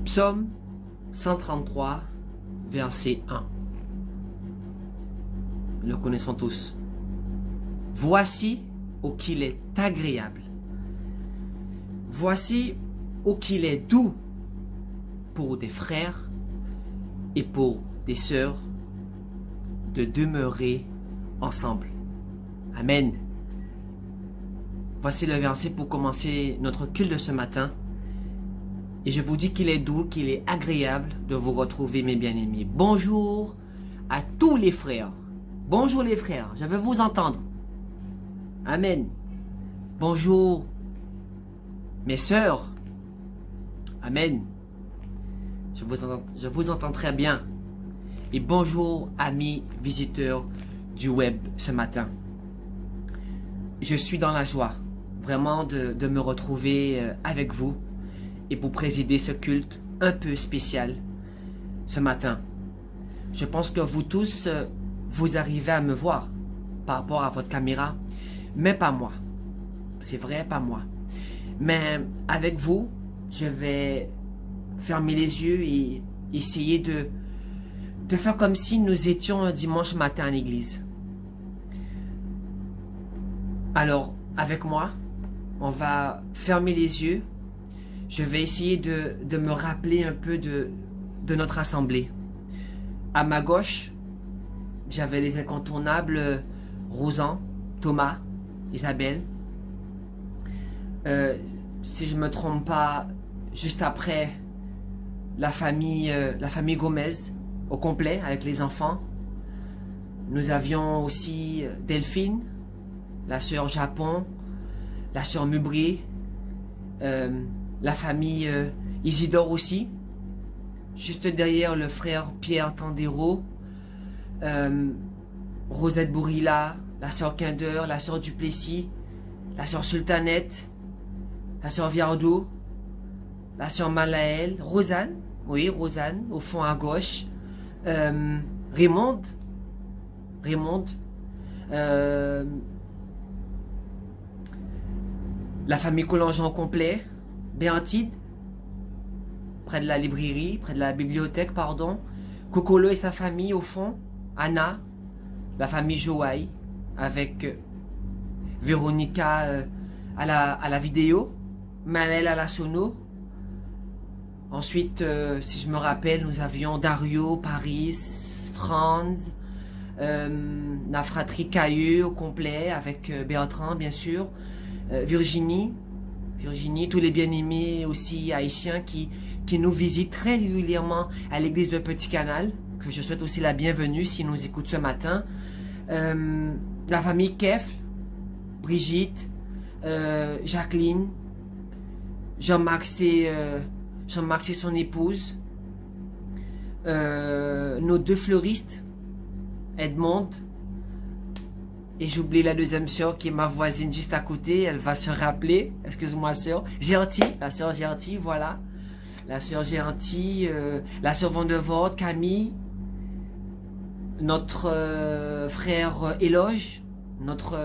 Psaume 133, verset 1. Nous le connaissons tous. Voici ô qu'il est agréable. Voici ô qu'il est doux pour des frères et pour des sœurs de demeurer ensemble. Amen. Voici le verset pour commencer notre culte de ce matin. Et je vous dis qu'il est doux, qu'il est agréable de vous retrouver, mes bien-aimés. Bonjour à tous les frères. Bonjour les frères, je veux vous entendre. Amen. Bonjour mes sœurs. Amen. Je vous entends très bien. Et bonjour amis visiteurs du web ce matin. Je suis dans la joie vraiment de me retrouver avec vous et pour présider ce culte un peu spécial ce matin. Je pense que vous tous, vous arrivez à me voir par rapport à votre caméra, mais pas moi. C'est vrai, pas moi. Mais avec vous, je vais fermer les yeux et essayer de faire comme si nous étions un dimanche matin à l'église. Alors, avec moi, on va fermer les yeux. Je vais essayer de me rappeler un peu de notre assemblée. À ma gauche, j'avais les incontournables Rosan, Thomas, Isabelle. Si je ne me trompe pas, juste après, la famille Gomez au complet avec les enfants. Nous avions aussi Delphine, la sœur Japon, la sœur Mubri, la famille Isidore aussi, juste derrière le frère Pierre Tandero, Rosette Bourilla, la sœur Kinder, la sœur Duplessis, la sœur Sultanette, la sœur Viardot, la sœur Malaël, Rosanne, oui Rosanne, au fond à gauche, Raymond, la famille Collangean au complet, Béantide, près de la librairie, près de la bibliothèque, pardon. Cocolo et sa famille au fond. Anna, la famille Joaï, avec Véronica à la vidéo. Manel à la sono. Ensuite, si je me rappelle, nous avions Dario, Paris, Franz, la fratrie Cailleux au complet, avec Bertrand, bien sûr. Virginie, tous les bien-aimés aussi haïtiens qui nous visitent très régulièrement à l'église de Petit Canal, que je souhaite aussi la bienvenue s'ils nous écoutent ce matin. La famille Kef, Brigitte, Jacqueline, Jean-Max et son épouse, nos deux fleuristes, Edmond, et j'oublie la deuxième sœur qui est ma voisine juste à côté, elle va se rappeler, excuse-moi sœur, la sœur Gertie, voilà. La sœur Gertie, la sœur Van der Voort, Camille, notre frère Éloge, notre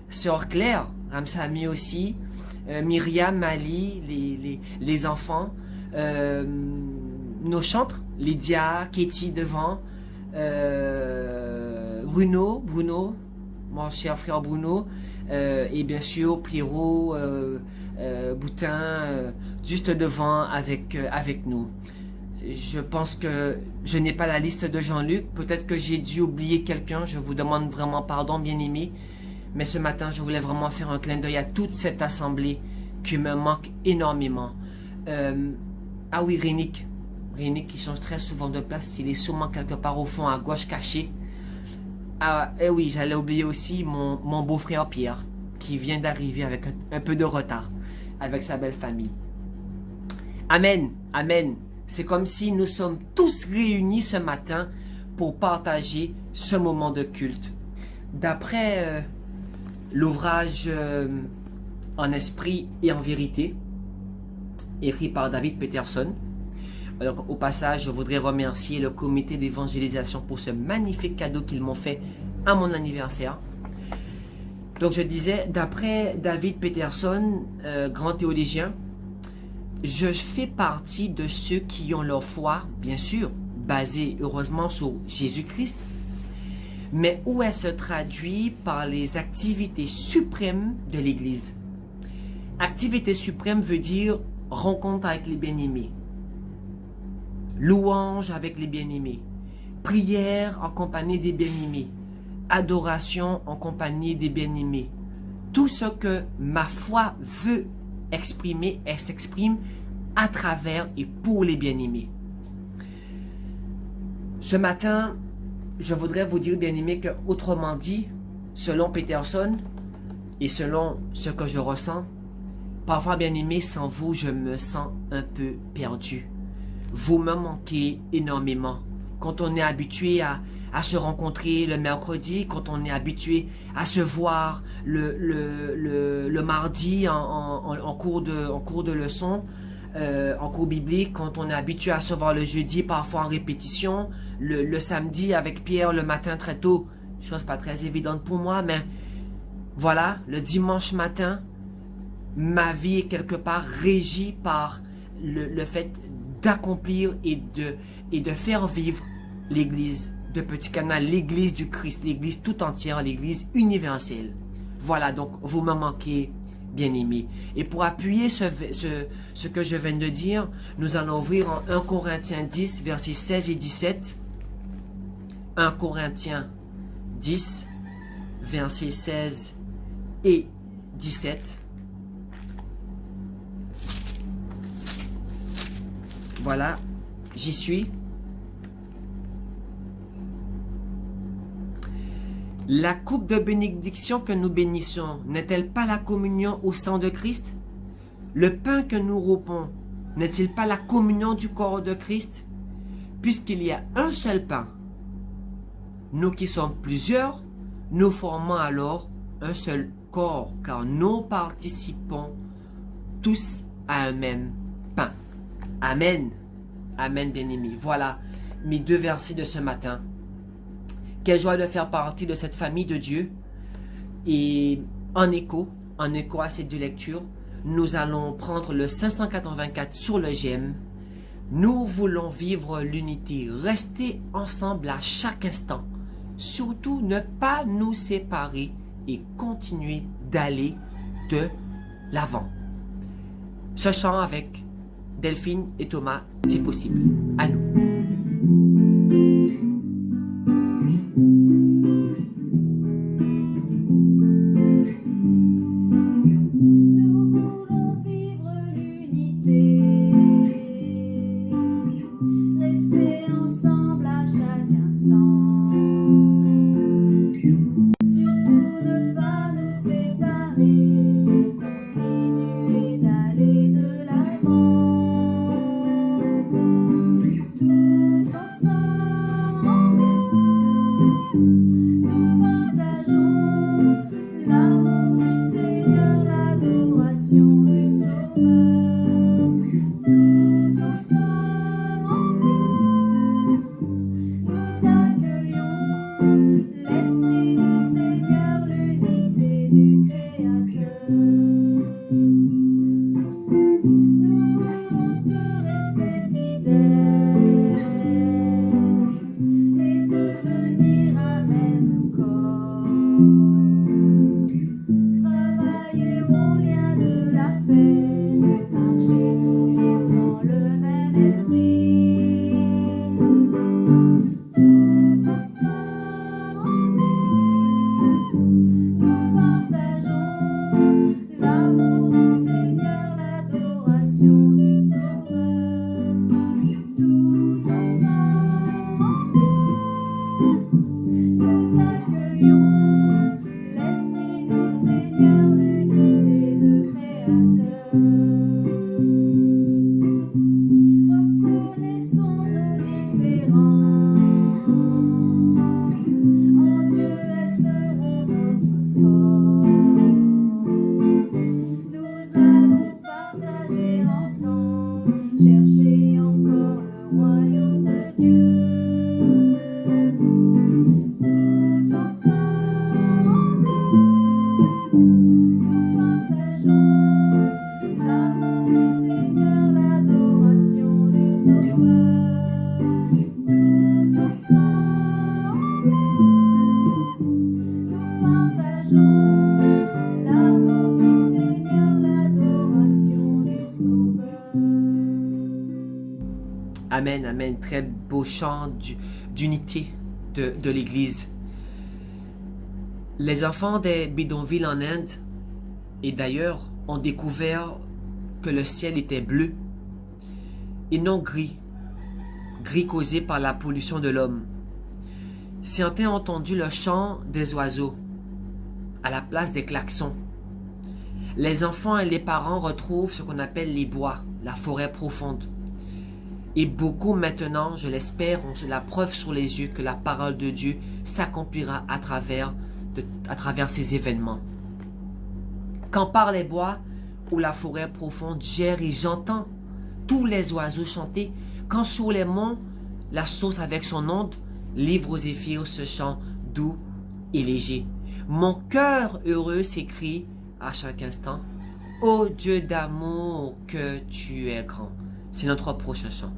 sœur Claire, Ramsami aussi, Myriam, Mali, les enfants, nos chantres, Lydia, Katie devant, Bruno, mon cher frère Bruno, et bien sûr Pierrot, Boutin, juste devant avec nous. Je pense que je n'ai pas la liste de Jean-Luc, peut-être que j'ai dû oublier quelqu'un, je vous demande vraiment pardon, bien-aimés, mais ce matin je voulais vraiment faire un clin d'œil à toute cette assemblée qui me manque énormément. Ah oui, Rénick qui change très souvent de place, il est sûrement quelque part au fond à gauche caché. Ah, et oui, j'allais oublier aussi mon beau-frère Pierre, qui vient d'arriver avec un peu de retard, avec sa belle famille. Amen, amen. C'est comme si nous sommes tous réunis ce matin pour partager ce moment de culte. D'après l'ouvrage En esprit et en vérité, écrit par David Peterson. Alors, au passage, je voudrais remercier le comité d'évangélisation pour ce magnifique cadeau qu'ils m'ont fait à mon anniversaire. Donc, je disais, d'après David Peterson, grand théologien, je fais partie de ceux qui ont leur foi, bien sûr, basée heureusement sur Jésus-Christ, mais où elle se traduit par les activités suprêmes de l'Église. Activité suprême veut dire rencontre avec les bien-aimés, louange avec les bien-aimés, prière en compagnie des bien-aimés, adoration en compagnie des bien-aimés. Tout ce que ma foi veut exprimer, elle s'exprime à travers et pour les bien-aimés. Ce matin, je voudrais vous dire, bien-aimés, que autrement dit, selon Peterson et selon ce que je ressens, parfois, bien-aimés, sans vous, je me sens un peu perdu. Vous me manquez énormément. Quand on est habitué à se rencontrer le mercredi, quand on est habitué à se voir le mardi en cours de leçon, en cours biblique, quand on est habitué à se voir le jeudi, parfois en répétition, le samedi avec Pierre le matin très tôt, chose pas très évidente pour moi, mais voilà, le dimanche matin, ma vie est quelque part régie par le fait d'accomplir et de faire vivre l'Église de Petit Canal, l'Église du Christ, l'Église tout entière, l'Église universelle. Voilà, donc vous me manquez, bien-aimés. Et pour appuyer ce que je viens de dire, nous allons ouvrir en 1 Corinthiens 10, versets 16 et 17. 1 Corinthiens 10, versets 16 et 17. Voilà, j'y suis. La coupe de bénédiction que nous bénissons n'est-elle pas la communion au sang de Christ? Le pain que nous roupons n'est-il pas la communion du corps de Christ? Puisqu'il y a un seul pain, nous qui sommes plusieurs, nous formons alors un seul corps, car nous participons tous à un même pain. Amen. Amen, bien-aimés. Voilà mes deux versets de ce matin. Quelle joie de faire partie de cette famille de Dieu. Et en écho à ces deux lectures, nous allons prendre le 584 sur le GEM. Nous voulons vivre l'unité, rester ensemble à chaque instant. Surtout ne pas nous séparer et continuer d'aller de l'avant. Ce chant avec Delphine et Thomas, si possible. À nous. Amen, amen. Très beau chant d'unité de l'Église. Les enfants des bidonvilles en Inde, et d'ailleurs, ont découvert que le ciel était bleu et non gris, gris causé par la pollution de l'homme. Certains ont entendu le chant des oiseaux à la place des klaxons. Les enfants et les parents retrouvent ce qu'on appelle les bois, la forêt profonde. Et beaucoup maintenant, je l'espère, ont la preuve sur les yeux que la parole de Dieu s'accomplira à travers ces événements. Quand par les bois ou la forêt profonde gère et j'entends tous les oiseaux chanter, quand sur les monts la source avec son onde livre aux zéphyrs ce chant doux et léger. Mon cœur heureux s'écrie à chaque instant, ô Dieu d'amour que tu es grand. C'est notre prochain chant.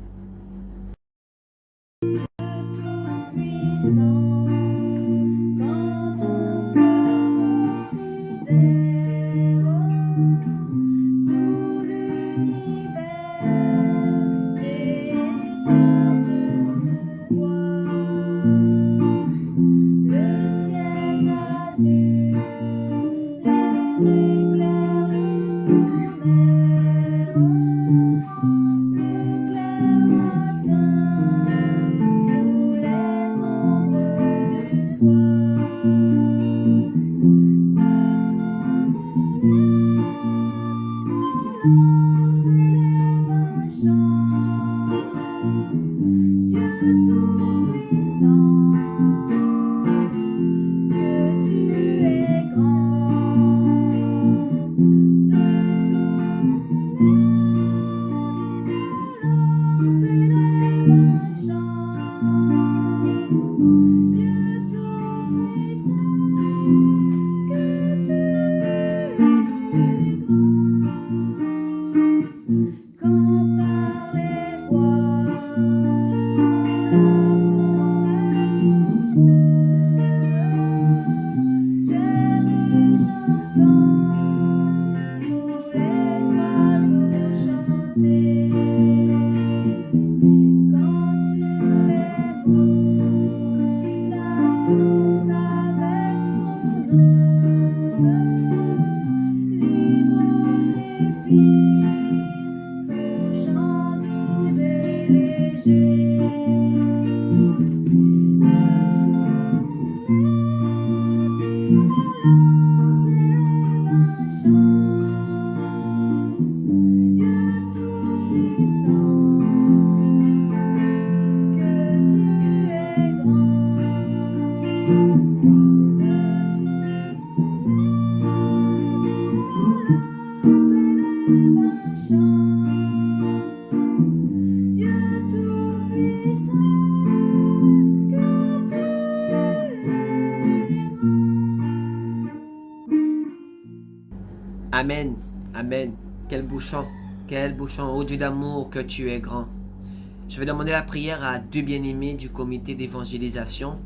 Amen, amen. Quel beau chant, ô Dieu d'amour que tu es grand. Je vais demander la prière à deux bien-aimés du comité d'évangélisation.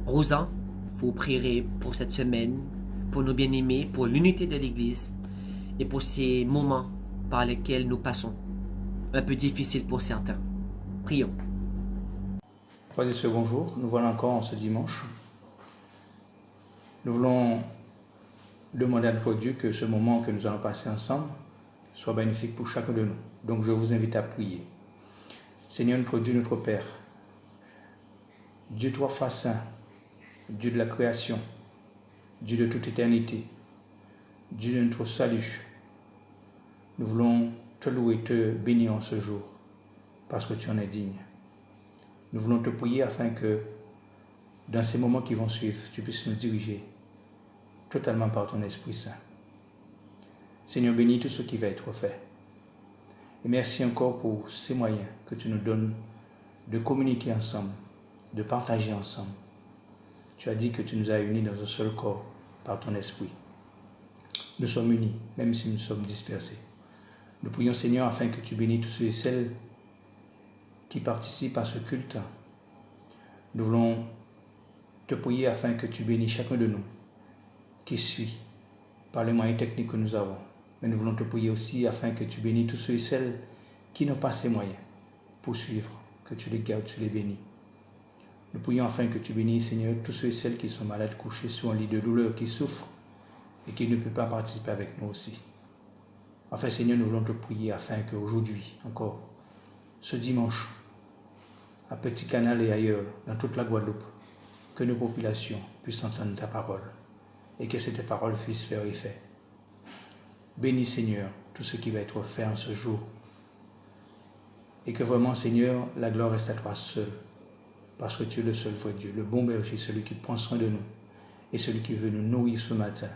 Rosan, vous prierez pour cette semaine, pour nos bien-aimés, pour l'unité de l'Église et pour ces moments par lesquels nous passons. Un peu difficile pour certains. Prions. Frères et sœurs, bonjour. Nous voilà encore en ce dimanche. Nous voulons demander à notre Dieu que ce moment que nous allons passer ensemble soit bénéfique pour chacun de nous. Donc je vous invite à prier. Seigneur notre Dieu, notre Père, Dieu trois fois saint, Dieu de la création, Dieu de toute éternité, Dieu de notre salut, nous voulons te louer, te bénir en ce jour, parce que tu en es digne. Nous voulons te prier afin que, dans ces moments qui vont suivre, tu puisses nous diriger totalement par ton Esprit Saint. Seigneur, bénis tout ce qui va être fait. Et merci encore pour ces moyens que tu nous donnes de communiquer ensemble, de partager ensemble. Tu as dit que tu nous as unis dans un seul corps par ton Esprit. Nous sommes unis, même si nous sommes dispersés. Nous prions, Seigneur, afin que tu bénis tous ceux et celles qui participent à ce culte. Nous voulons te prier afin que tu bénis chacun de nous qui suit par les moyens techniques que nous avons. Mais nous voulons te prier aussi afin que tu bénis tous ceux et celles qui n'ont pas ces moyens. poursuivre, que tu les gardes, tu les bénis. Nous prions afin que tu bénisses, Seigneur, tous ceux et celles qui sont malades, couchés sur un lit de douleur, qui souffrent et qui ne peuvent pas participer avec nous aussi. Enfin, Seigneur, nous voulons te prier afin qu'aujourd'hui, encore, ce dimanche, à Petit Canal et ailleurs, dans toute la Guadeloupe, que nos populations puissent entendre ta parole et que cette parole puisse faire effet. Bénis, Seigneur, tout ce qui va être fait en ce jour. Et que vraiment, Seigneur, la gloire reste à toi seul. Parce que tu es le seul vrai Dieu, le bon berger, celui qui prend soin de nous et celui qui veut nous nourrir ce matin,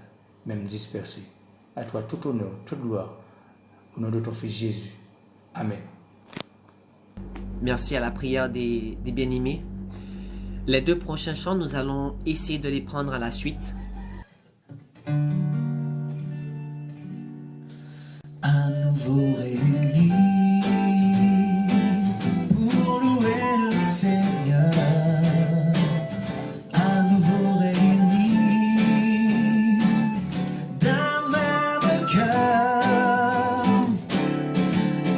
même dispersés. À toi tout honneur, toute gloire, au nom de ton Fils Jésus. Amen. Merci à la prière des bien-aimés. Les 2 prochains chants, nous allons essayer de les prendre à la suite. À nouveau réunis pour louer le Seigneur. À nouveau réunis d'un même cœur.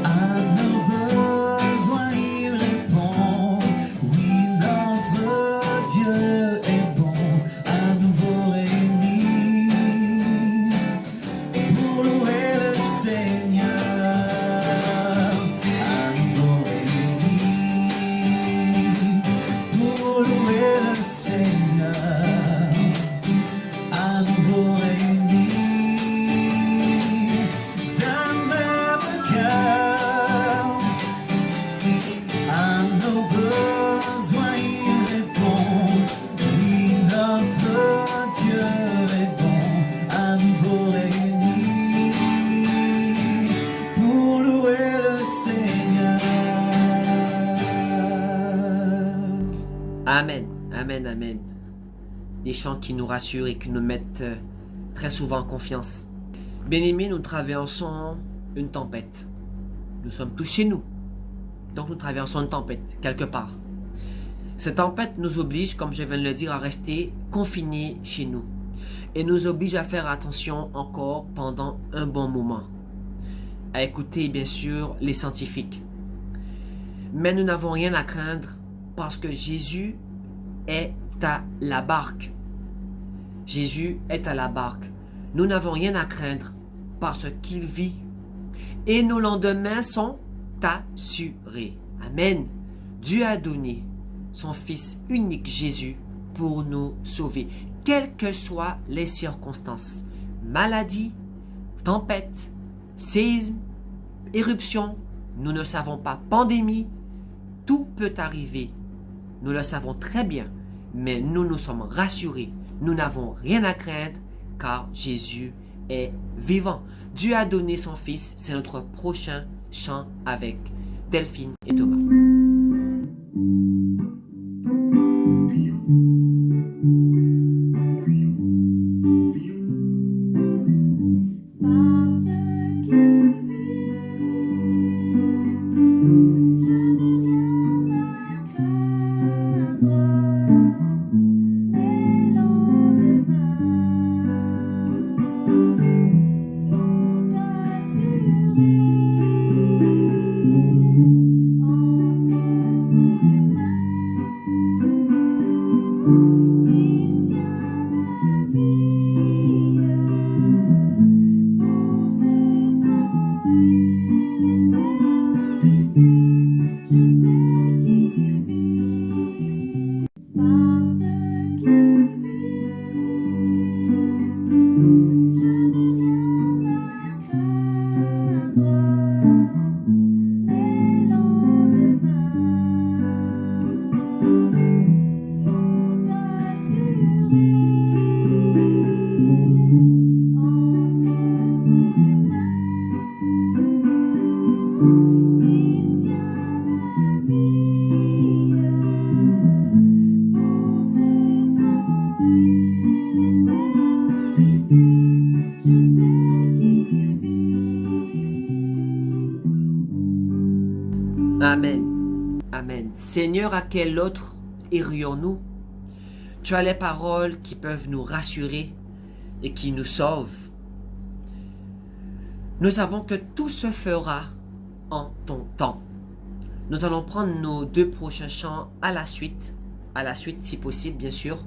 À nos besoins il répond. Oui, notre Dieu est bon. À nouveau réunis pour louer le Seigneur. À nouveau réunis pour louer le Seigneur. À nouveau réunis d'un même cœur. À nos besoins il répond. Oui, notre Dieu est bon. À nouveau réunis pour louer le Seigneur. Amen, amen, amen. Des chants qui nous rassurent et qui nous mettent très souvent en confiance. Bien-aimés, nous traversons une tempête. Nous sommes tous chez nous. Donc nous traversons une tempête, quelque part. Cette tempête nous oblige, comme je viens de le dire, à rester confinés chez nous. Et nous oblige à faire attention encore pendant un bon moment. À écouter, bien sûr, les scientifiques. Mais nous n'avons rien à craindre parce que Jésus est à la barque. Jésus est à la barque. Nous n'avons rien à craindre parce qu'il vit. Et nos lendemains sont assurés. Amen. Dieu a donné son Fils unique Jésus pour nous sauver, quelles que soient les circonstances. Maladie, tempête, séisme, éruption, nous ne savons pas, pandémie, tout peut arriver. Nous le savons très bien, mais nous sommes rassurés. Nous n'avons rien à craindre car Jésus est vivant. Dieu a donné son Fils, c'est notre prochain chant avec Delphine et Thomas. Parce qu'il vit, je n'ai rien à craindre. Les lendemains sont Amen. Amen. Seigneur, à quel autre irions-nous? Tu as les paroles qui peuvent nous rassurer et qui nous sauvent. Nous savons que tout se fera en ton temps. Nous allons prendre nos 2 prochains chants à la suite si possible bien sûr,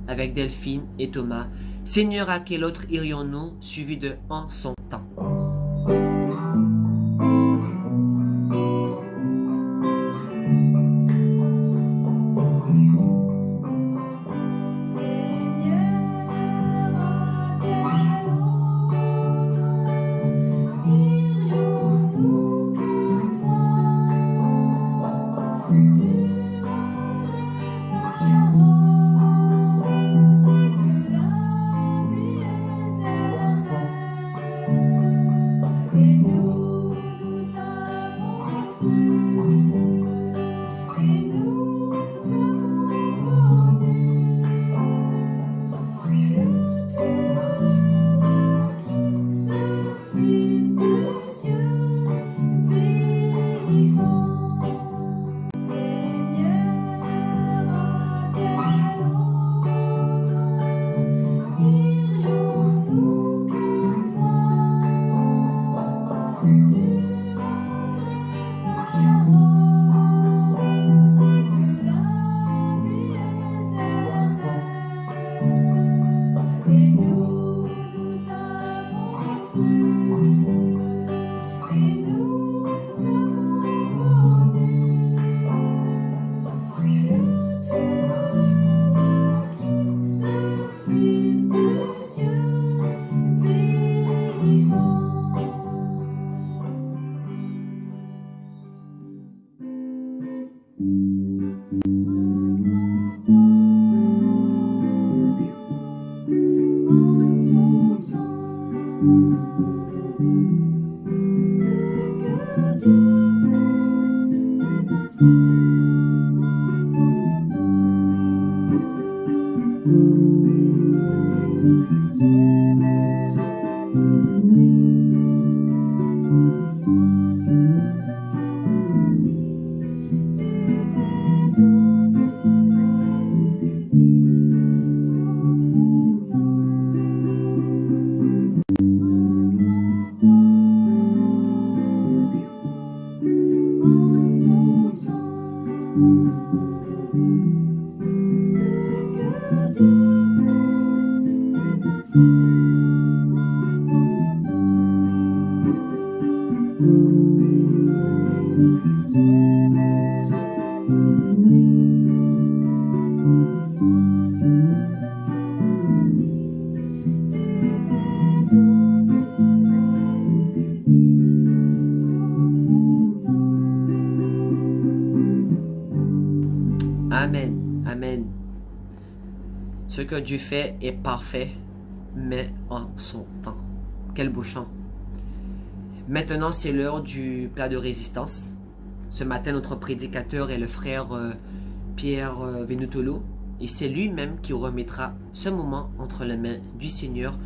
avec Delphine et Thomas. Seigneur, à quel autre irions-nous, suivi de En son temps. Amen, amen. Ce que Dieu fait est parfait, mais en son temps. Quel beau chant. Maintenant, c'est l'heure du plat de résistance. Ce matin, notre prédicateur est le frère Pierre Venutolo, et c'est lui-même qui remettra ce moment entre les mains du Seigneur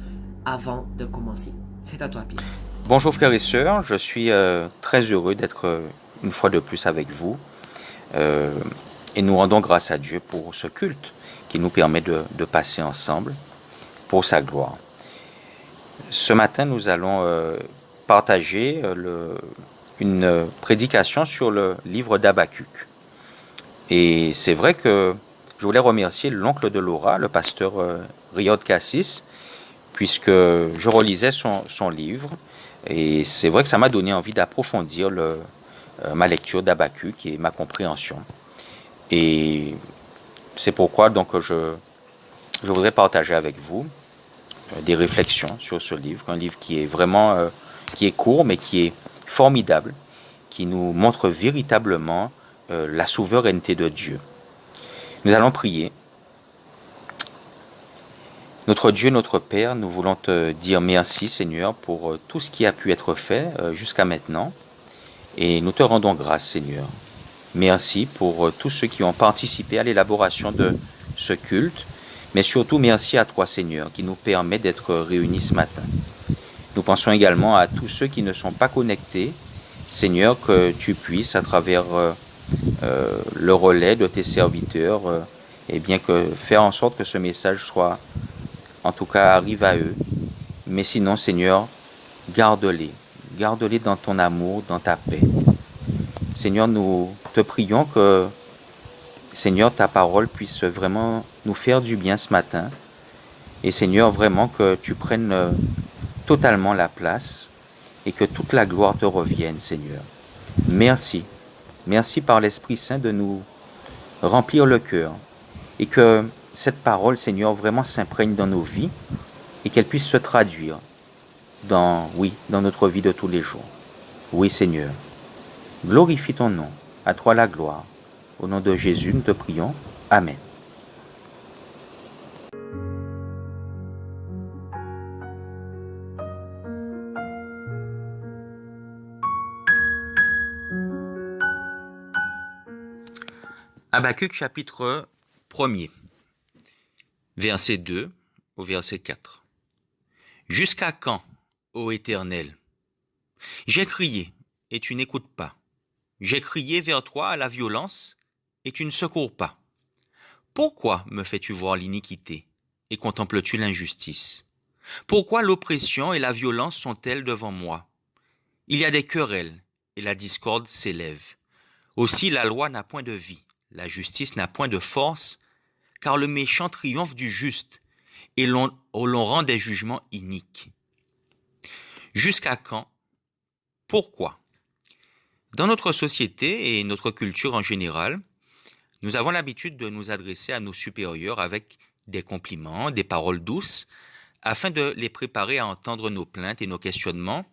avant de commencer. C'est à toi, Pierre. Bonjour frères et sœurs, je suis très heureux d'être une fois de plus avec vous. Et nous rendons grâce à Dieu pour ce culte qui nous permet de passer ensemble pour sa gloire. Ce matin, nous allons partager une prédication sur le livre d'Habacuc. Et c'est vrai que je voulais remercier l'oncle de Laura, le pasteur Riod Cassis, puisque je relisais son livre. Et c'est vrai que ça m'a donné envie d'approfondir ma lecture d'Habacuc et ma compréhension. Et c'est pourquoi donc je voudrais partager avec vous des réflexions sur ce livre, un livre qui est vraiment qui est court mais qui est formidable, qui nous montre véritablement la souveraineté de Dieu. Nous allons prier. Notre Dieu, notre Père, nous voulons te dire merci Seigneur pour tout ce qui a pu être fait jusqu'à maintenant et nous te rendons grâce Seigneur. Merci pour tous ceux qui ont participé à l'élaboration de ce culte, mais surtout merci à toi Seigneur qui nous permet d'être réunis ce matin. Nous pensons également à tous ceux qui ne sont pas connectés, Seigneur, que tu puisses à travers le relais de tes serviteurs, et bien que faire en sorte que ce message soit, en tout cas, arrive à eux. Mais sinon, Seigneur, garde-les dans ton amour, dans ta paix. Seigneur, nous te prions que, Seigneur, ta parole puisse vraiment nous faire du bien ce matin. Et Seigneur, vraiment que tu prennes totalement la place et que toute la gloire te revienne, Seigneur. Merci. Merci par l'Esprit Saint de nous remplir le cœur et que cette parole, Seigneur, vraiment s'imprègne dans nos vies et qu'elle puisse se traduire dans notre vie de tous les jours. Oui, Seigneur. Glorifie ton nom. À toi la gloire. Au nom de Jésus, nous te prions. Amen. Habakkuk chapitre 1er, verset 2 au verset 4. Jusqu'à quand, ô Éternel? J'ai crié, et tu n'écoutes pas. J'ai crié vers toi à la violence, et tu ne secours pas. Pourquoi me fais-tu voir l'iniquité, et contemples-tu l'injustice? Pourquoi l'oppression et la violence sont-elles devant moi? Il y a des querelles, et la discorde s'élève. Aussi la loi n'a point de vie. La justice n'a point de force, car le méchant triomphe du juste, et l'on rend des jugements iniques. Jusqu'à quand? Pourquoi? Dans notre société et notre culture en général, nous avons l'habitude de nous adresser à nos supérieurs avec des compliments, des paroles douces, afin de les préparer à entendre nos plaintes et nos questionnements,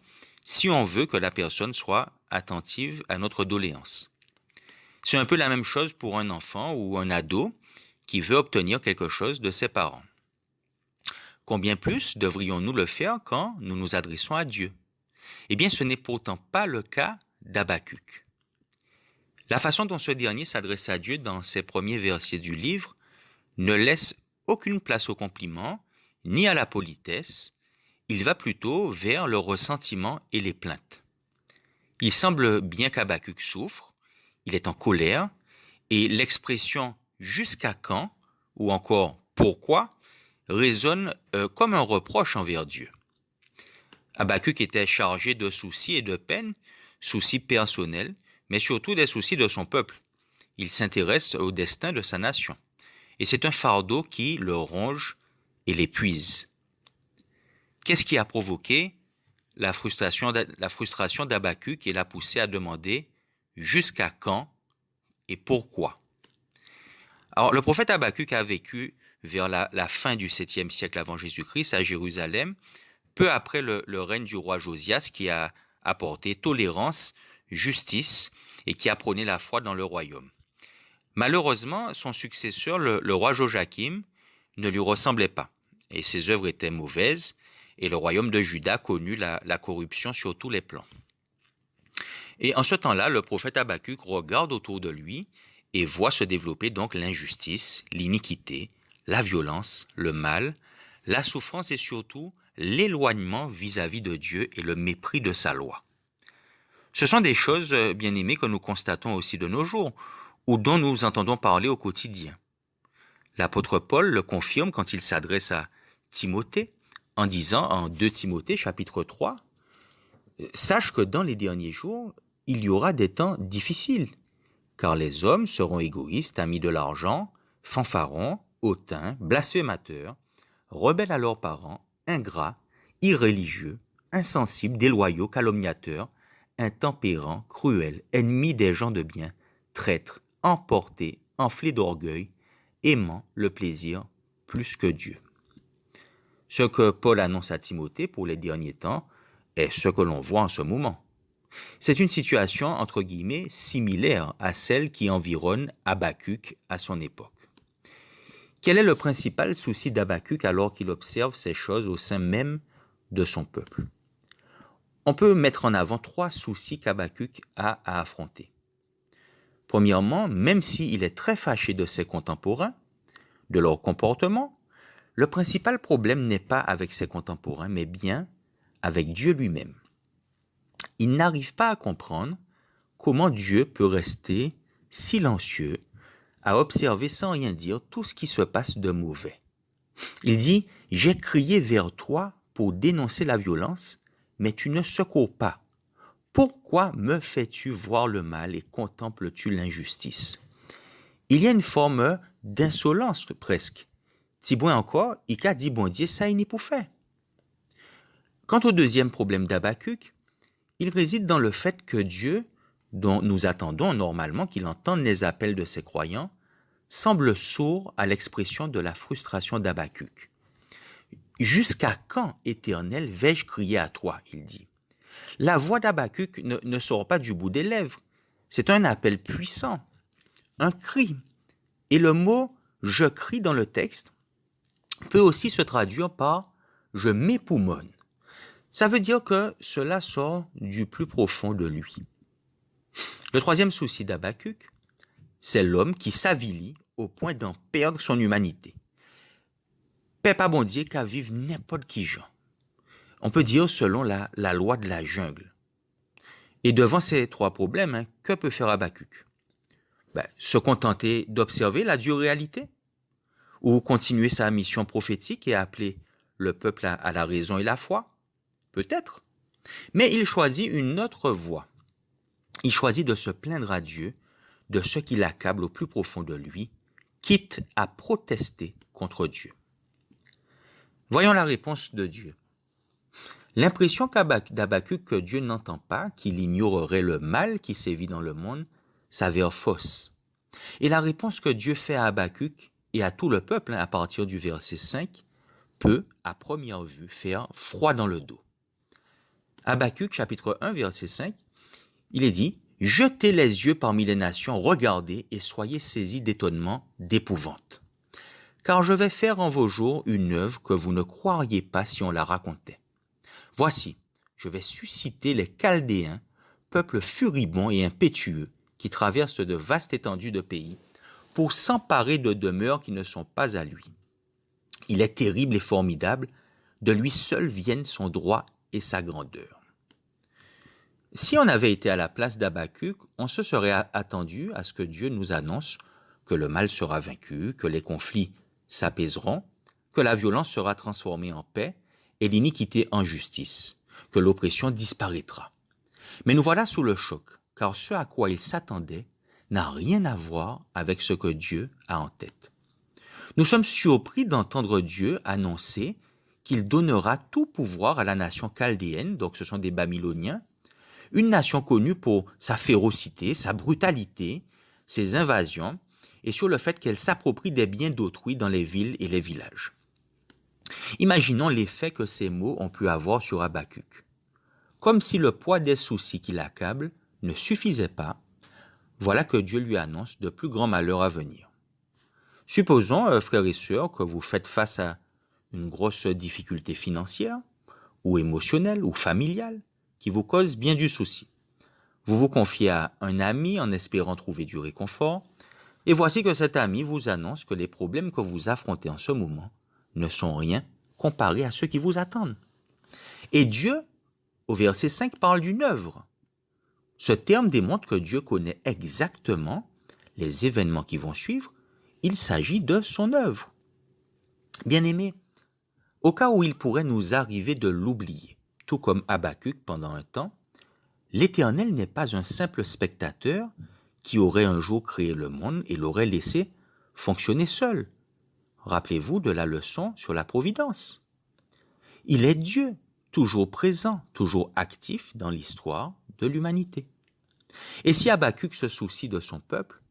si on veut que la personne soit attentive à notre doléance. C'est un peu la même chose pour un enfant ou un ado qui veut obtenir quelque chose de ses parents. Combien plus devrions-nous le faire quand nous nous adressons à Dieu? Eh bien, ce n'est pourtant pas le cas d'Habakkuk. La façon dont ce dernier s'adresse à Dieu dans ses premiers versets du livre ne laisse aucune place au compliment ni à la politesse. Il va plutôt vers le ressentiment et les plaintes. Il semble bien qu'Habakkuk souffre. Il est en colère, et l'expression « jusqu'à quand » ou encore « pourquoi » résonne comme un reproche envers Dieu. Habakkuk était chargé de soucis et de peines, soucis personnels, mais surtout des soucis de son peuple. Il s'intéresse au destin de sa nation, et c'est un fardeau qui le ronge et l'épuise. Qu'est-ce qui a provoqué la frustration d'Habakkuk et l'a poussé à demander jusqu'à quand et pourquoi? Alors, le prophète Habakkuk a vécu vers la fin du 7e siècle avant Jésus-Christ à Jérusalem, peu après le règne du roi Josias qui a apporté tolérance, justice et qui a prôné la foi dans le royaume. Malheureusement, son successeur, le roi Joachim, ne lui ressemblait pas et ses œuvres étaient mauvaises et le royaume de Juda connut la corruption sur tous les plans. Et en ce temps-là, le prophète Habakkuk regarde autour de lui et voit se développer donc l'injustice, l'iniquité, la violence, le mal, la souffrance et surtout l'éloignement vis-à-vis de Dieu et le mépris de sa loi. Ce sont des choses, bien-aimés, que nous constatons aussi de nos jours ou dont nous entendons parler au quotidien. L'apôtre Paul le confirme quand il s'adresse à Timothée en disant en 2 Timothée chapitre 3 « Sache que dans les derniers jours, il y aura des temps difficiles, car les hommes seront égoïstes, amis de l'argent, fanfarons, hautains, blasphémateurs, rebelles à leurs parents, ingrats, irréligieux, insensibles, déloyaux, calomniateurs, intempérants, cruels, ennemis des gens de bien, traîtres, emportés, enflés d'orgueil, aimant le plaisir plus que Dieu. » Ce que Paul annonce à Timothée pour les derniers temps est ce que l'on voit en ce moment. C'est une situation, entre guillemets, similaire à celle qui environne Habakkuk à son époque. Quel est le principal souci d'Habakkuk alors qu'il observe ces choses au sein même de son peuple? On peut mettre en avant 3 soucis qu'Habakkuk a à affronter. Premièrement, même s'il est très fâché de ses contemporains, de leur comportement, le principal problème n'est pas avec ses contemporains, mais bien avec Dieu lui-même. Il n'arrive pas à comprendre comment Dieu peut rester silencieux, à observer sans rien dire tout ce qui se passe de mauvais. Il dit « J'ai crié vers toi pour dénoncer la violence, mais tu ne secours pas. Pourquoi me fais-tu voir le mal et contemples-tu l'injustice? Il y a une forme d'insolence presque. Tibouin encore, il a dit bon Dieu, ça il n'est pas fait. Quant au deuxième problème d'Habakkuk, il réside dans le fait que Dieu, dont nous attendons normalement qu'il entende les appels de ses croyants, semble sourd à l'expression de la frustration d'Habakkuk. Jusqu'à quand, Éternel, vais-je crier à toi, il dit. La voix d'Habakkuk ne sort pas du bout des lèvres. C'est un appel puissant, un cri. Et le mot « je crie » dans le texte peut aussi se traduire par « je m'époumonne ». Ça veut dire que cela sort du plus profond de lui. Le troisième souci d'Habakkuk, c'est l'homme qui s'avilit au point d'en perdre son humanité. Paix pas bon Dieu qu'à vivre n'importe qui gens. On peut dire selon la loi de la jungle. Et devant ces trois problèmes, que peut faire Habakkuk? Se contenter d'observer la dure réalité? Ou continuer sa mission prophétique et appeler le peuple à la raison et la foi? Peut-être. Mais il choisit une autre voie. Il choisit de se plaindre à Dieu de ce qui l'accable au plus profond de lui, quitte à protester contre Dieu. Voyons la réponse de Dieu. L'impression d'Habakkuk que Dieu n'entend pas, qu'il ignorerait le mal qui sévit dans le monde, s'avère fausse. Et la réponse que Dieu fait à Habakkuk et à tout le peuple à partir du verset 5 peut, à première vue, faire froid dans le dos. Habakkuk, chapitre 1, verset 5, il est dit « Jetez les yeux parmi les nations, regardez et soyez saisis d'étonnement, d'épouvante. Car je vais faire en vos jours une œuvre que vous ne croiriez pas si on la racontait. Voici, je vais susciter les Chaldéens, peuple furibond et impétueux, qui traverse de vastes étendues de pays, pour s'emparer de demeures qui ne sont pas à lui. Il est terrible et formidable, de lui seul viennent son droit et sa grandeur. » Si on avait été à la place d'Habakkuk, on se serait attendu à ce que Dieu nous annonce que le mal sera vaincu, que les conflits s'apaiseront, que la violence sera transformée en paix et l'iniquité en justice, que l'oppression disparaîtra. Mais nous voilà sous le choc, car ce à quoi il s'attendait n'a rien à voir avec ce que Dieu a en tête. Nous sommes surpris d'entendre Dieu annoncer qu'il donnera tout pouvoir à la nation chaldéenne, donc ce sont des Babyloniens, une nation connue pour sa férocité, sa brutalité, ses invasions, et sur le fait qu'elle s'approprie des biens d'autrui dans les villes et les villages. Imaginons l'effet que ces mots ont pu avoir sur Habakkuk. Comme si le poids des soucis qui l'accablent ne suffisait pas, voilà que Dieu lui annonce de plus grands malheurs à venir. Supposons, frères et sœurs, que vous faites face à une grosse difficulté financière, ou émotionnelle, ou familiale, qui vous cause bien du souci. Vous vous confiez à un ami en espérant trouver du réconfort, et voici que cet ami vous annonce que les problèmes que vous affrontez en ce moment ne sont rien comparés à ceux qui vous attendent. Et Dieu, au verset 5, parle d'une œuvre. Ce terme démontre que Dieu connaît exactement les événements qui vont suivre. Il s'agit de son œuvre. Bien-aimés, au cas où il pourrait nous arriver de l'oublier, tout comme Habakkuk pendant un temps, l'Éternel n'est pas un simple spectateur qui aurait un jour créé le monde et l'aurait laissé fonctionner seul. Rappelez-vous de la leçon sur la providence. Il est Dieu, toujours présent, toujours actif dans l'histoire de l'humanité. Et si Habakkuk se soucie de son peuple,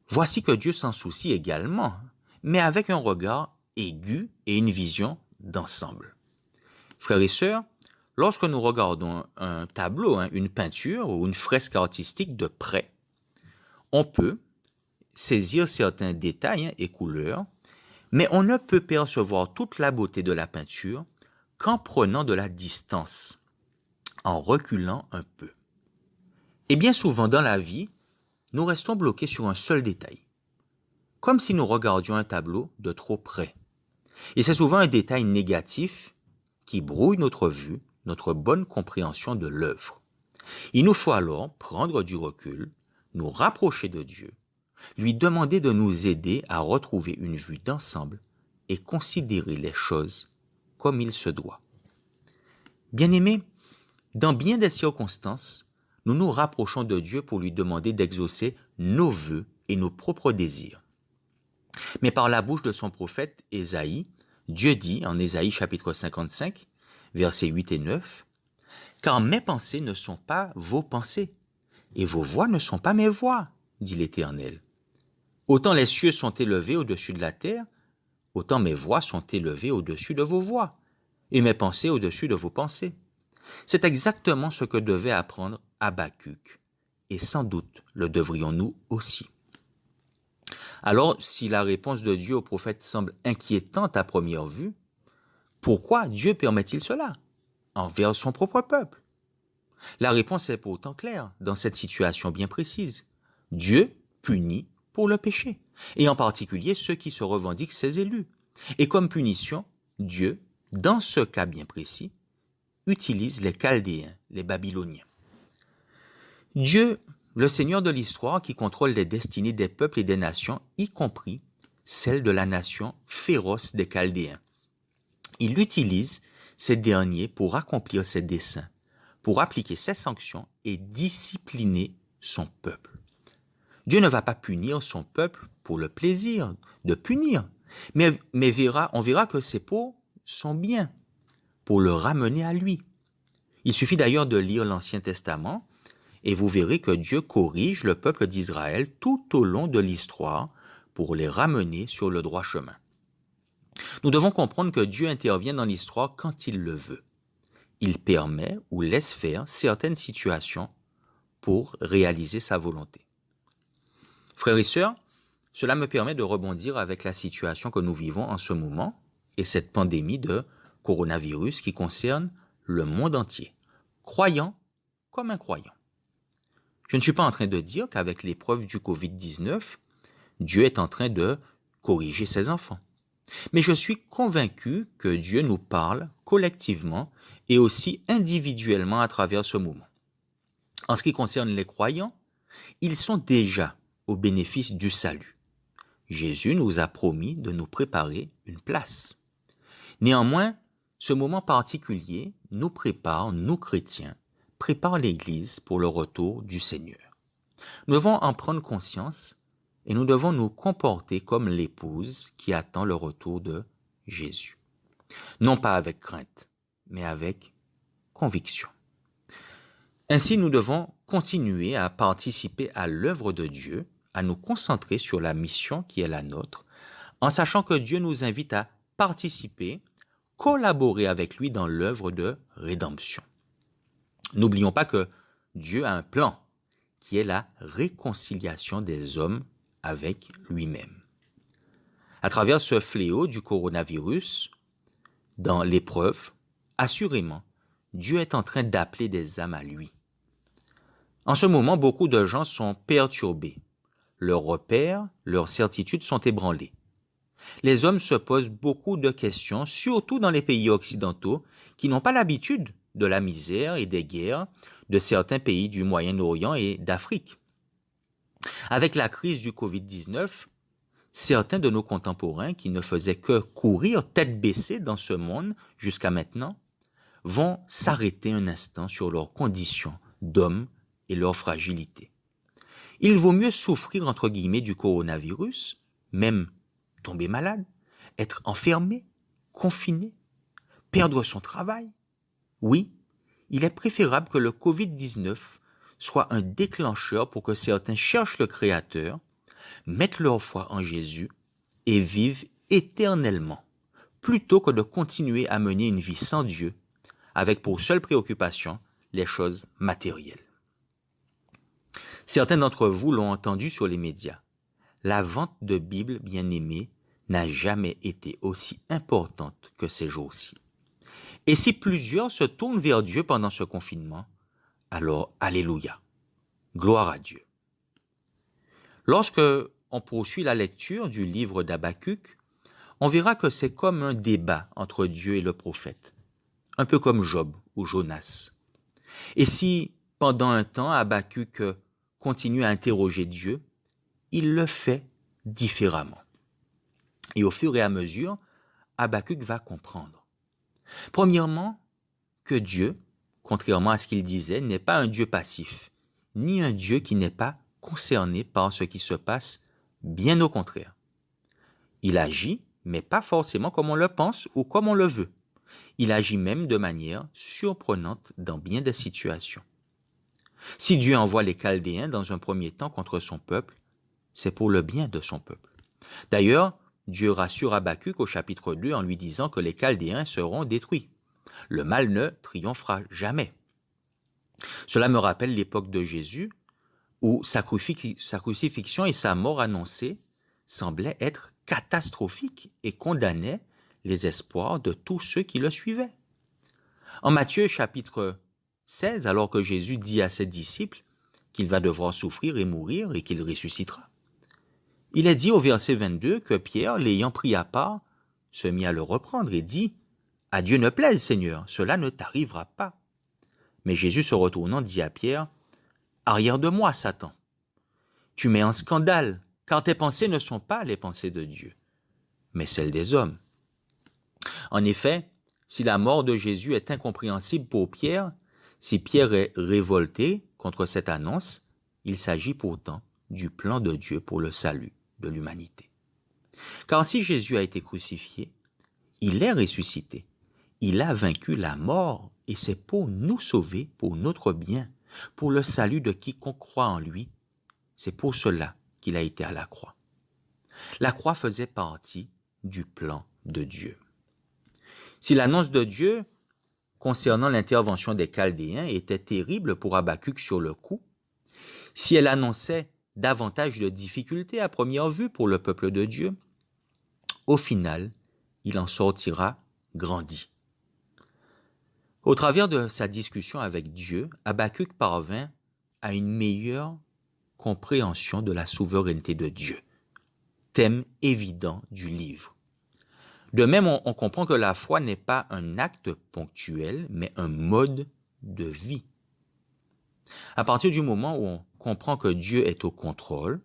voici que Dieu s'en soucie également, mais avec un regard aigu et une vision d'ensemble. Frères et sœurs, lorsque nous regardons un tableau, une peinture ou une fresque artistique de près, on peut saisir certains détails et couleurs, mais on ne peut percevoir toute la beauté de la peinture qu'en prenant de la distance, en reculant un peu. Et bien souvent dans la vie, nous restons bloqués sur un seul détail, comme si nous regardions un tableau de trop près. Et c'est souvent un détail négatif qui brouille notre vue, notre bonne compréhension de l'œuvre. Il nous faut alors prendre du recul, nous rapprocher de Dieu, lui demander de nous aider à retrouver une vue d'ensemble et considérer les choses comme il se doit. Bien-aimés, Dans bien des circonstances, nous nous rapprochons de Dieu pour lui demander d'exaucer nos vœux et nos propres désirs. Mais par la bouche de son prophète Ésaïe, Dieu dit en Ésaïe chapitre 55, versets 8 et 9, « Car mes pensées ne sont pas vos pensées, et vos voix ne sont pas mes voix, dit l'Éternel. Autant les cieux sont élevés au-dessus de la terre, autant mes voix sont élevées au-dessus de vos voix, et mes pensées au-dessus de vos pensées. » C'est exactement ce que devait apprendre Habakkuk, et sans doute le devrions-nous aussi. Alors, si la réponse de Dieu au prophète semble inquiétante à première vue, pourquoi Dieu permet-il cela envers son propre peuple? La réponse est pourtant claire dans cette situation bien précise. Dieu punit pour le péché, et en particulier ceux qui se revendiquent ses élus. Et comme punition, Dieu, dans ce cas bien précis, utilise les Chaldéens, les Babyloniens. Dieu, le Seigneur de l'histoire qui contrôle les destinées des peuples et des nations, y compris celle de la nation féroce des Chaldéens. Il utilise ces derniers pour accomplir ses desseins, pour appliquer ses sanctions et discipliner son peuple. Dieu ne va pas punir son peuple pour le plaisir de punir, mais on verra que c'est pour son bien, pour le ramener à lui. Il suffit d'ailleurs de lire l'Ancien Testament et vous verrez que Dieu corrige le peuple d'Israël tout au long de l'histoire pour les ramener sur le droit chemin. Nous devons comprendre que Dieu intervient dans l'histoire quand il le veut. Il permet ou laisse faire certaines situations pour réaliser sa volonté. Frères et sœurs, cela me permet de rebondir avec la situation que nous vivons en ce moment et cette pandémie de coronavirus qui concerne le monde entier, croyant comme incroyant. Je ne suis pas en train de dire qu'avec l'épreuve du Covid-19, Dieu est en train de corriger ses enfants. Mais je suis convaincu que Dieu nous parle collectivement et aussi individuellement à travers ce moment. En ce qui concerne les croyants, ils sont déjà au bénéfice du salut. Jésus nous a promis de nous préparer une place. Néanmoins, ce moment particulier nous prépare, nous chrétiens, prépare l'Église pour le retour du Seigneur. Nous devons en prendre conscience et nous devons nous comporter comme l'épouse qui attend le retour de Jésus. Non pas avec crainte, mais avec conviction. Ainsi, nous devons continuer à participer à l'œuvre de Dieu, à nous concentrer sur la mission qui est la nôtre, en sachant que Dieu nous invite à participer, collaborer avec lui dans l'œuvre de rédemption. N'oublions pas que Dieu a un plan qui est la réconciliation des hommes avec lui-même. À travers ce fléau du coronavirus, dans l'épreuve, assurément, Dieu est en train d'appeler des âmes à lui. En ce moment, beaucoup de gens sont perturbés. Leurs repères, leurs certitudes sont ébranlées. Les hommes se posent beaucoup de questions, surtout dans les pays occidentaux, qui n'ont pas l'habitude de la misère et des guerres de certains pays du Moyen-Orient et d'Afrique. Avec la crise du Covid-19, certains de nos contemporains qui ne faisaient que courir tête baissée dans ce monde jusqu'à maintenant, vont s'arrêter un instant sur leurs conditions d'hommes et leur fragilité. Il vaut mieux souffrir entre guillemets du coronavirus, même tomber malade, être enfermé, confiné, perdre son travail. Oui, il est préférable que le Covid-19 soit un déclencheur pour que certains cherchent le Créateur, mettent leur foi en Jésus et vivent éternellement, plutôt que de continuer à mener une vie sans Dieu, avec pour seule préoccupation les choses matérielles. Certains d'entre vous l'ont entendu sur les médias. La vente de Bibles bien-aimées n'a jamais été aussi importante que ces jours-ci. Et si plusieurs se tournent vers Dieu pendant ce confinement, alors alléluia, gloire à Dieu. Lorsque on poursuit la lecture du livre d'Habakkuk, on verra que c'est comme un débat entre Dieu et le prophète, un peu comme Job ou Jonas. Et si, pendant un temps, Habakkuk continue à interroger Dieu, il le fait différemment. Et au fur et à mesure, Habakkuk va comprendre. Premièrement, que Dieu, contrairement à ce qu'il disait, n'est pas un Dieu passif, ni un Dieu qui n'est pas concerné par ce qui se passe, bien au contraire. Il agit, mais pas forcément comme on le pense ou comme on le veut. Il agit même de manière surprenante dans bien des situations. Si Dieu envoie les Chaldéens dans un premier temps contre son peuple, c'est pour le bien de son peuple. D'ailleurs, Dieu rassure Habakkuk au chapitre 2 en lui disant que les Chaldéens seront détruits. Le mal ne triomphera jamais. Cela me rappelle l'époque de Jésus où sa crucifixion et sa mort annoncée semblaient être catastrophiques et condamnaient les espoirs de tous ceux qui le suivaient. En Matthieu chapitre 16, alors que Jésus dit à ses disciples qu'il va devoir souffrir et mourir et qu'il ressuscitera, il est dit au verset 22 que Pierre, l'ayant pris à part, se mit à le reprendre et dit « À Dieu ne plaise, Seigneur, cela ne t'arrivera pas. » Mais Jésus se retournant dit à Pierre « Arrière de moi, Satan. Tu mets en scandale, car tes pensées ne sont pas les pensées de Dieu, mais celles des hommes. » En effet, si la mort de Jésus est incompréhensible pour Pierre, si Pierre est révolté contre cette annonce, il s'agit pourtant du plan de Dieu pour le salut de l'humanité. Car si Jésus a été crucifié, il est ressuscité. Il a vaincu la mort et c'est pour nous sauver, pour notre bien, pour le salut de quiconque croit en lui. C'est pour cela qu'il a été à la croix. La croix faisait partie du plan de Dieu. Si l'annonce de Dieu concernant l'intervention des Chaldéens était terrible pour Habakkuk sur le coup, si elle annonçait davantage de difficultés à première vue pour le peuple de Dieu, au final, il en sortira grandi. Au travers de sa discussion avec Dieu, Habakkuk parvint à une meilleure compréhension de la souveraineté de Dieu, thème évident du livre. De même, on comprend que la foi n'est pas un acte ponctuel, mais un mode de vie. À partir du moment où on comprend que Dieu est au contrôle,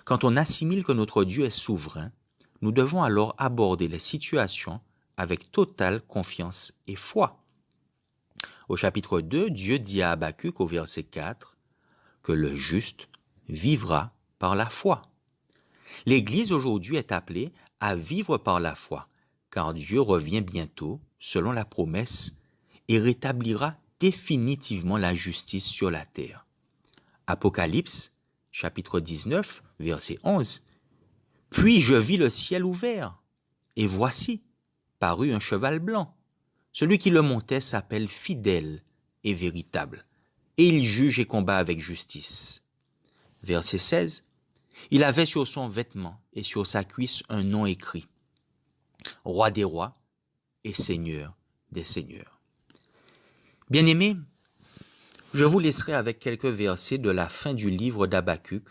quand on assimile que notre Dieu est souverain, nous devons alors aborder les situations avec totale confiance et foi. Au chapitre 2, Dieu dit à Habakkuk au verset 4 que le juste vivra par la foi. L'Église aujourd'hui est appelée à vivre par la foi, car Dieu revient bientôt, selon la promesse, et rétablira définitivement la justice sur la terre. Apocalypse, chapitre 19, verset 11. « Puis je vis le ciel ouvert, et voici, parut un cheval blanc. Celui qui le montait s'appelle fidèle et véritable, et il juge et combat avec justice. » Verset 16. Il avait sur son vêtement et sur sa cuisse un nom écrit, « Roi des rois et Seigneur des seigneurs. » Bien-aimés, je vous laisserai avec quelques versets de la fin du livre d'Habakkuk,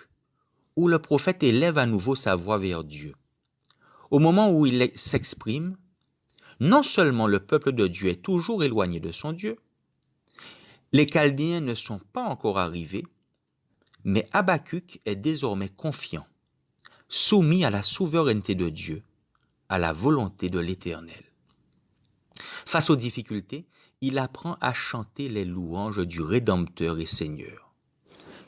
où le prophète élève à nouveau sa voix vers Dieu. Au moment où il s'exprime, non seulement le peuple de Dieu est toujours éloigné de son Dieu, les Chaldéens ne sont pas encore arrivés, mais Habakkuk est désormais confiant, soumis à la souveraineté de Dieu, à la volonté de l'Éternel. Face aux difficultés, il apprend à chanter les louanges du Rédempteur et Seigneur.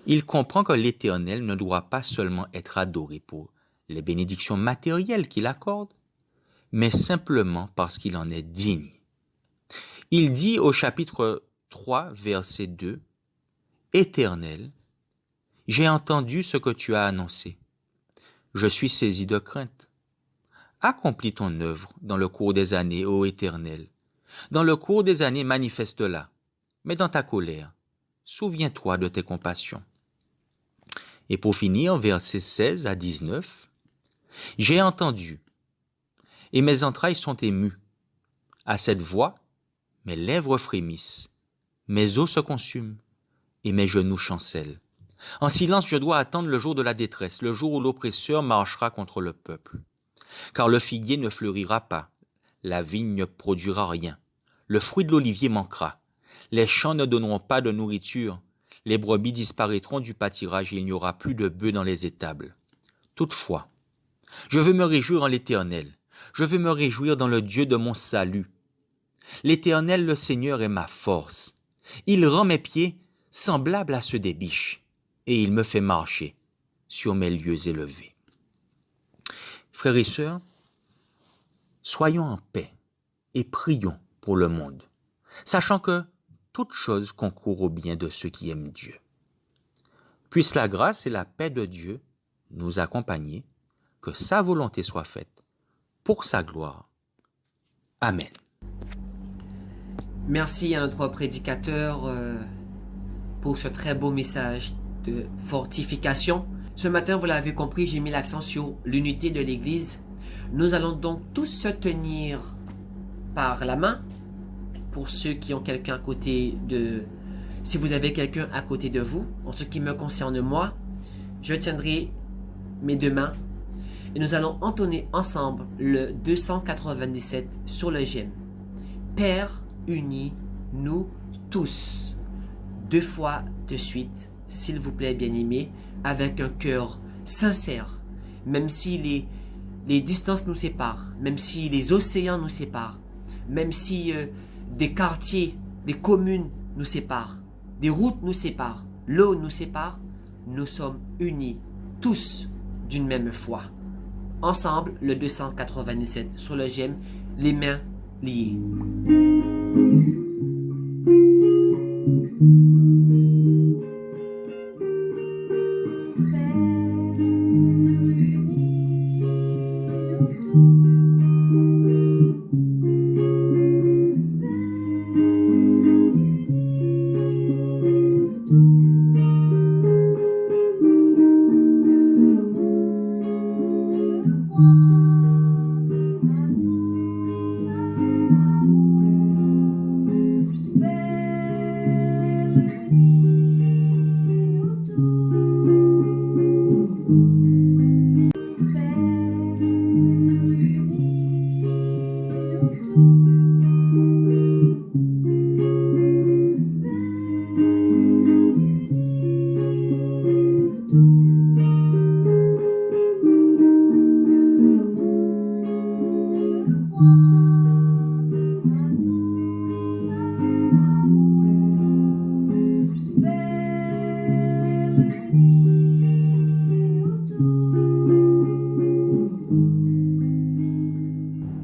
Il comprend que l'Éternel ne doit pas seulement être adoré pour les bénédictions matérielles qu'il accorde, mais simplement parce qu'il en est digne. Il dit au chapitre 3, verset 2, « Éternel, j'ai entendu ce que tu as annoncé. Je suis saisi de crainte. Accomplis ton œuvre dans le cours des années, ô Éternel. Dans le cours des années, manifeste-la. Mais dans ta colère, souviens-toi de tes compassions. » Et pour finir, versets 16 à 19, « J'ai entendu, et mes entrailles sont émues. À cette voix, mes lèvres frémissent, mes os se consument, et mes genoux chancellent. En silence, je dois attendre le jour de la détresse, le jour où l'oppresseur marchera contre le peuple. Car le figuier ne fleurira pas, la vigne ne produira rien, le fruit de l'olivier manquera, les champs ne donneront pas de nourriture, les brebis disparaîtront du pâturage et il n'y aura plus de bœufs dans les étables. Toutefois, je veux me réjouir en l'Éternel, je veux me réjouir dans le Dieu de mon salut. L'Éternel, le Seigneur, est ma force. Il rend mes pieds semblables à ceux des biches, et il me fait marcher sur mes lieux élevés. Frères et sœurs, soyons en paix et prions pour le monde, sachant que toute chose concourt au bien de ceux qui aiment Dieu. Puisse la grâce et la paix de Dieu nous accompagner, que sa volonté soit faite pour sa gloire. Amen. Merci à notre prédicateur pour ce très beau message de fortification. Ce matin, vous l'avez compris, j'ai mis l'accent sur l'unité de l'Église. Nous allons donc tous se tenir par la main. Pour ceux qui ont quelqu'un à côté de... Si vous avez quelqu'un à côté de vous, en ce qui me concerne moi, je tiendrai mes deux mains et nous allons entonner ensemble le 297 sur le GEM. Père, unis, nous tous. 2 fois de suite, s'il vous plaît, bien-aimés, avec un cœur sincère, même si les distances nous séparent, même si les océans nous séparent, même si des quartiers, des communes nous séparent, des routes nous séparent, l'eau nous sépare, nous sommes unis, tous, d'une même foi. Ensemble, le 297 sur le GEM, les mains liées.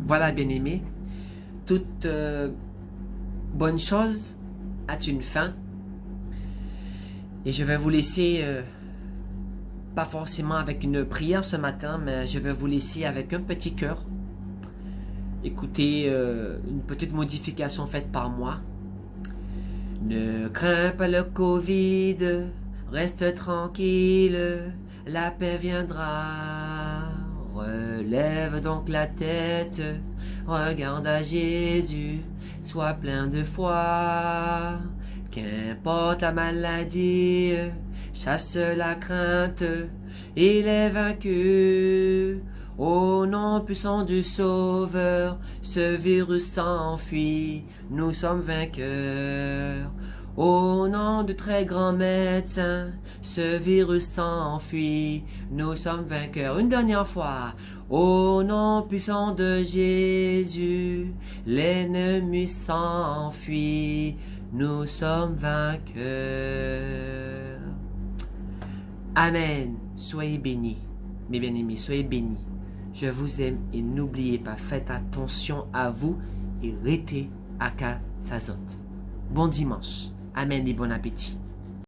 Voilà, bien-aimés, toute bonne chose a une fin. Et je vais vous laisser, pas forcément avec une prière ce matin, mais je vais vous laisser avec un petit cœur. Écoutez une petite modification faite par moi. Ne crains pas le Covid, reste tranquille, la paix viendra. Relève donc la tête, regarde à Jésus, sois plein de foi. Qu'importe la maladie, chasse la crainte, il est vaincu. Au nom puissant du Sauveur, ce virus s'enfuit, nous sommes vainqueurs. Au nom du très grand médecin, ce virus s'enfuit, nous sommes vainqueurs. Une dernière fois, au nom puissant de Jésus, l'ennemi s'enfuit, nous sommes vainqueurs. Amen. Soyez bénis, mes bien-aimés, soyez bénis. Je vous aime et n'oubliez pas, faites attention à vous et restez à Kasazot. Bon dimanche. Amen et bon appétit.